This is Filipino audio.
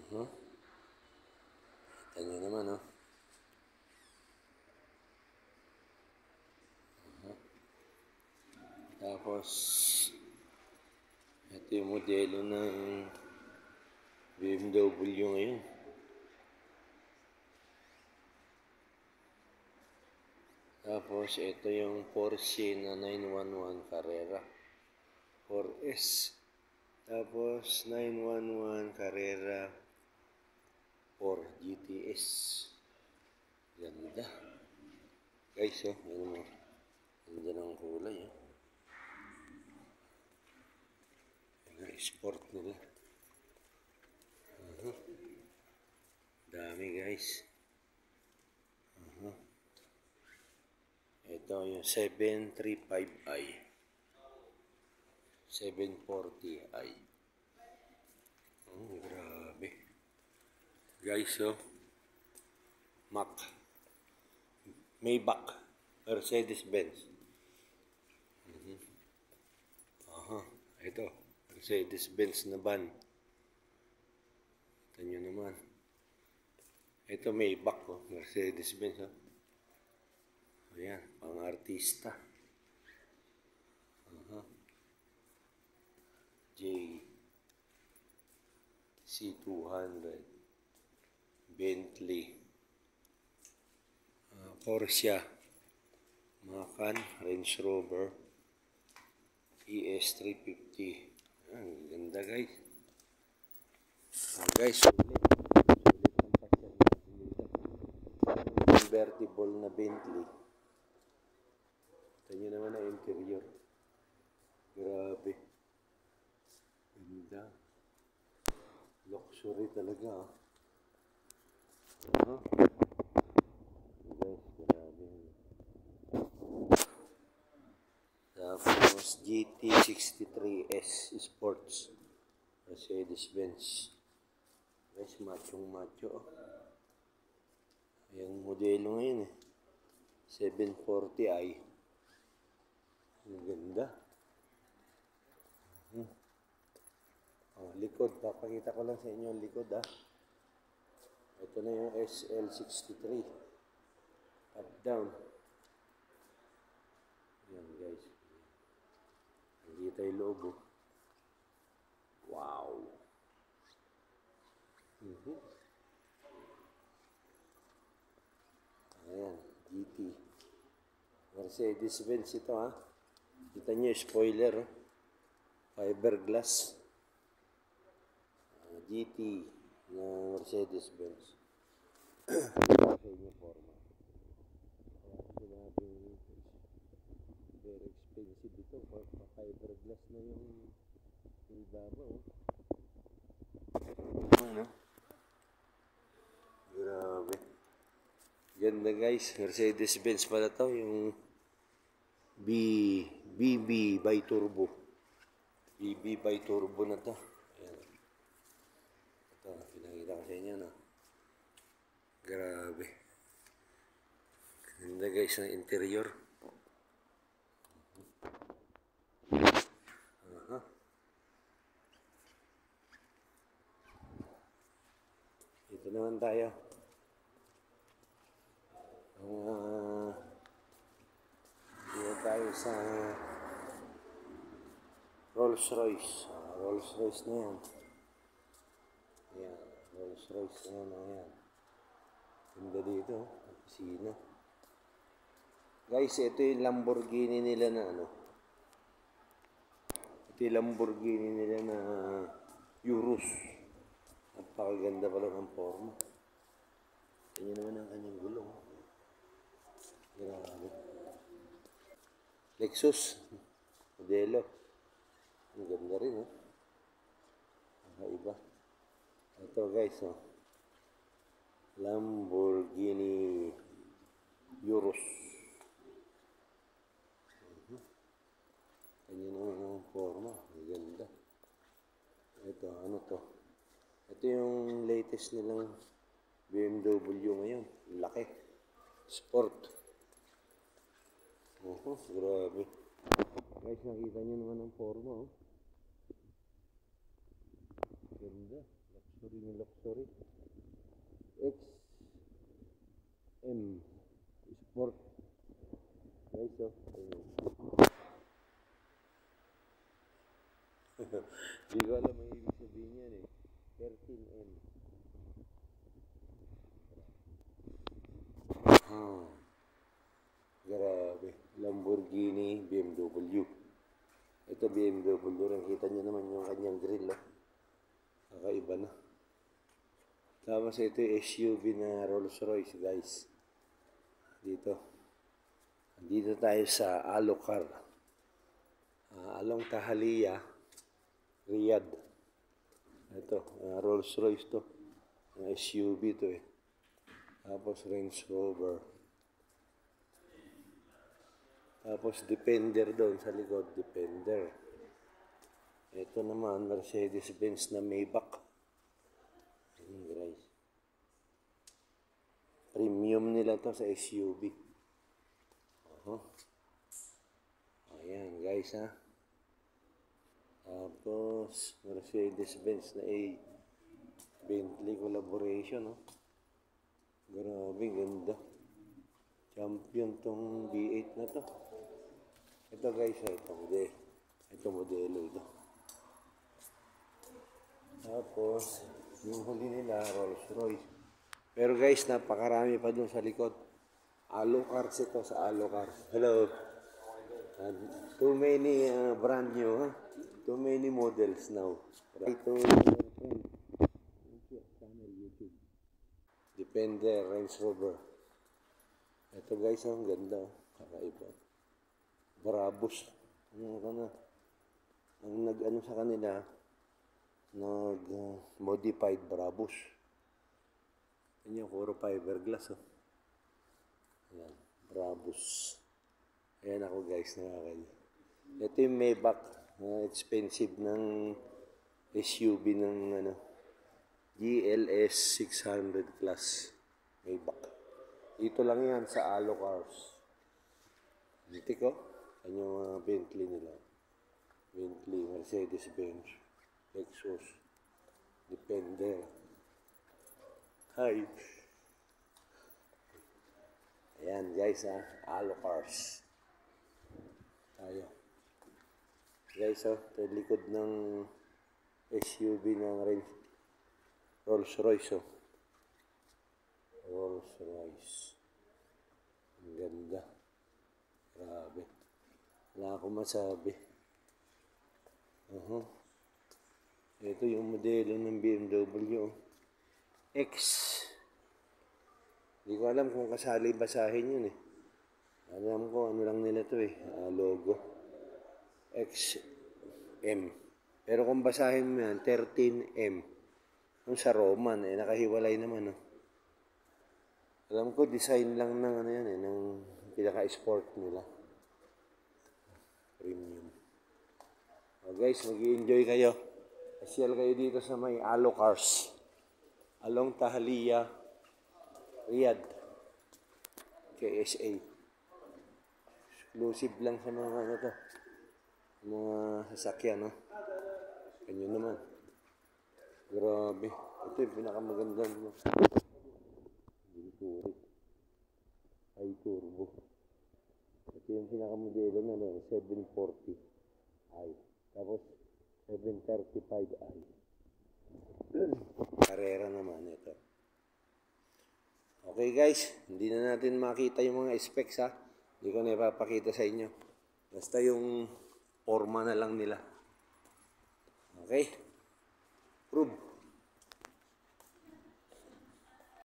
Huh? Kita nyo naman, oh. Tapos, ito yung modelo ng BMW ngayon. Tapos, ito yung Porsche na 911 Carrera 4S. Tapos, 911 Carrera 4 GTS. Ganda. Guys, oh, ano mo. Ganda ng kulay, oh. Sport nila. Dami, guys. Ito yung 735i. 740i. Oh, grabe. Guys, oh. Maybach. Mercedes-Benz. Ito. Mercedes-Benz na van. Ito nyo naman. Ito Maybach, oh. Mercedes-Benz, oh. Ayan, pang-artista. C200. Bentley. Porsche. Macan. Range Rover. ES350. Ang ganda, guys. Guys, sulit ang pasyal natin dito. Convertible na Bentley. Ito nyo naman ang interior. Grabe. Ganda. Luxury talaga, ah. Guys, grabe. Tapos GT63S Sports. Mercedes-Benz. Guys, machong-macho. Ayan, modelo ngayon, eh. 740i. Ang ganda. Oh, likod. Papakita ko lang sa inyo ang likod, ah. Ito na yung SL63. Up, down. Ayan, guys. Hindi tayo loob, oh. Wow. Ayan, GT. Mercedes-Benz ito, ha. Kita nyo yung spoiler, oh. Fiberglass. GT na Mercedes-Benz. Ito sa inyo forma. Kaya sinabing very expensive ito. Fiberglass na yung ibabaw, oh. Ano? Grabe. Ganda, guys. Mercedes-Benz pala to. Yung BB by Turbo. BB by Turbo na to. Ayan. Ito, pinakita ko sa inyo, no? Grabe. Ganda, guys, ng interior. Ito naman tayo. Dito tayo sa Rolls-Royce. Rolls-Royce na yan. Ayan, Rolls-Royce na yan. Ayan. Ganda dito, opisina. Guys, ito yung Lamborghini nila na ano. Ito yung Lamborghini nila na Urus. Napakaganda pala ng forma. Ito naman ang kanyang gulong. Grabe. Lexus. Modelo. Ang ganda rin, oh. Iba. Ito, guys, oh. Lamborghini Urus. Kanya naman ang forma. Ang ganda. Ito, ano to? Ito yung latest nilang BMW ngayon. Laki. Sport. Grabe. Guys, nakita nyo naman ang forma, oh. Ganda. Ganda. Luxury na luxury. XM Sport. Guys, oh. Ayun. Hindi ko alam ang ibig sabihin yan eh. 13M. Grabe. Lamborghini BMW. Ito BMW rin. Kita nyo naman yung kanyang grill. Oh. Kakaiba na. Tapos ito yung SUV na Rolls Royce, guys. Dito tayo sa Alucar. Along Tahaliya, Riyadh. Ito, Rolls Royce to. SUV to eh. Tapos Range Rover. Tapos Defender doon sa likod, Defender. Ito naman, Mercedes-Benz na Maybach. Ayan, guys. Premium nila to sa SUV. Ayan, guys, ha. Tapos, Mercedes-Benz na A. Bentley collaboration, oh. Grabe, ganda. Champion tong V8 na to. Ito, guys, ito modelo ito. Tapos, yung huli nila, Rolls Royce. Pero guys, napakarami pa dun sa likod. Alucar ito sa Alucar. Hello. Too many brand new, huh? Too many models now. Ito, YouTube. Defender, Range Rover. Ito guys, ang ganda. Kakaiba. Brabus. Ang nag-ano sa kanila, nag-modified Brabus. Yan yung puro fiberglass, oh. Ayan, Brabus. Ayan ako guys, nakakaya. Ito yung Maybach. Expensive ng SUV ng GLS 600 class. Maybach. Ito lang yan sa Alucars. Dito ko. Yan yung Bentley nila. Bentley, Mercedes-Benz, Lexus, Defender. Hi. Ayan guys, ha. Alucars. Tayo. Guys, ito likod ng SUV ng Rolls Royce, oh. Rolls Royce. Ang ganda. Grabe. Wala akong masabi. Ito yung modelo ng BMW. X. Hindi ko alam kung kasali basahin yun eh. Alam ko ano lang nila to eh. Logo. XM. Pero kung basahin mo yan, 13M. Yung sa Roman eh, nakahiwalay naman, oh. Alam ko, design lang ng ano yan eh, ng pinaka-sport nila. Premium. Guys, mag-i-enjoy kayo. Pasyal kayo dito sa may Alucars. Along Tahaliya, Riyadh. KSA. Exclusive lang sa mga mga sasakyan, no? Ganyan naman. Grabe. Ito yung pinakamaganda nyo. High turbo. Ito yung pinakamodelo na 740i. Tapos 735i. Carrera naman ito. Okay guys, hindi na natin makita yung mga specs, ha. Hindi ko na ipapakita sa inyo. Basta yung forma na lang nila. Okay?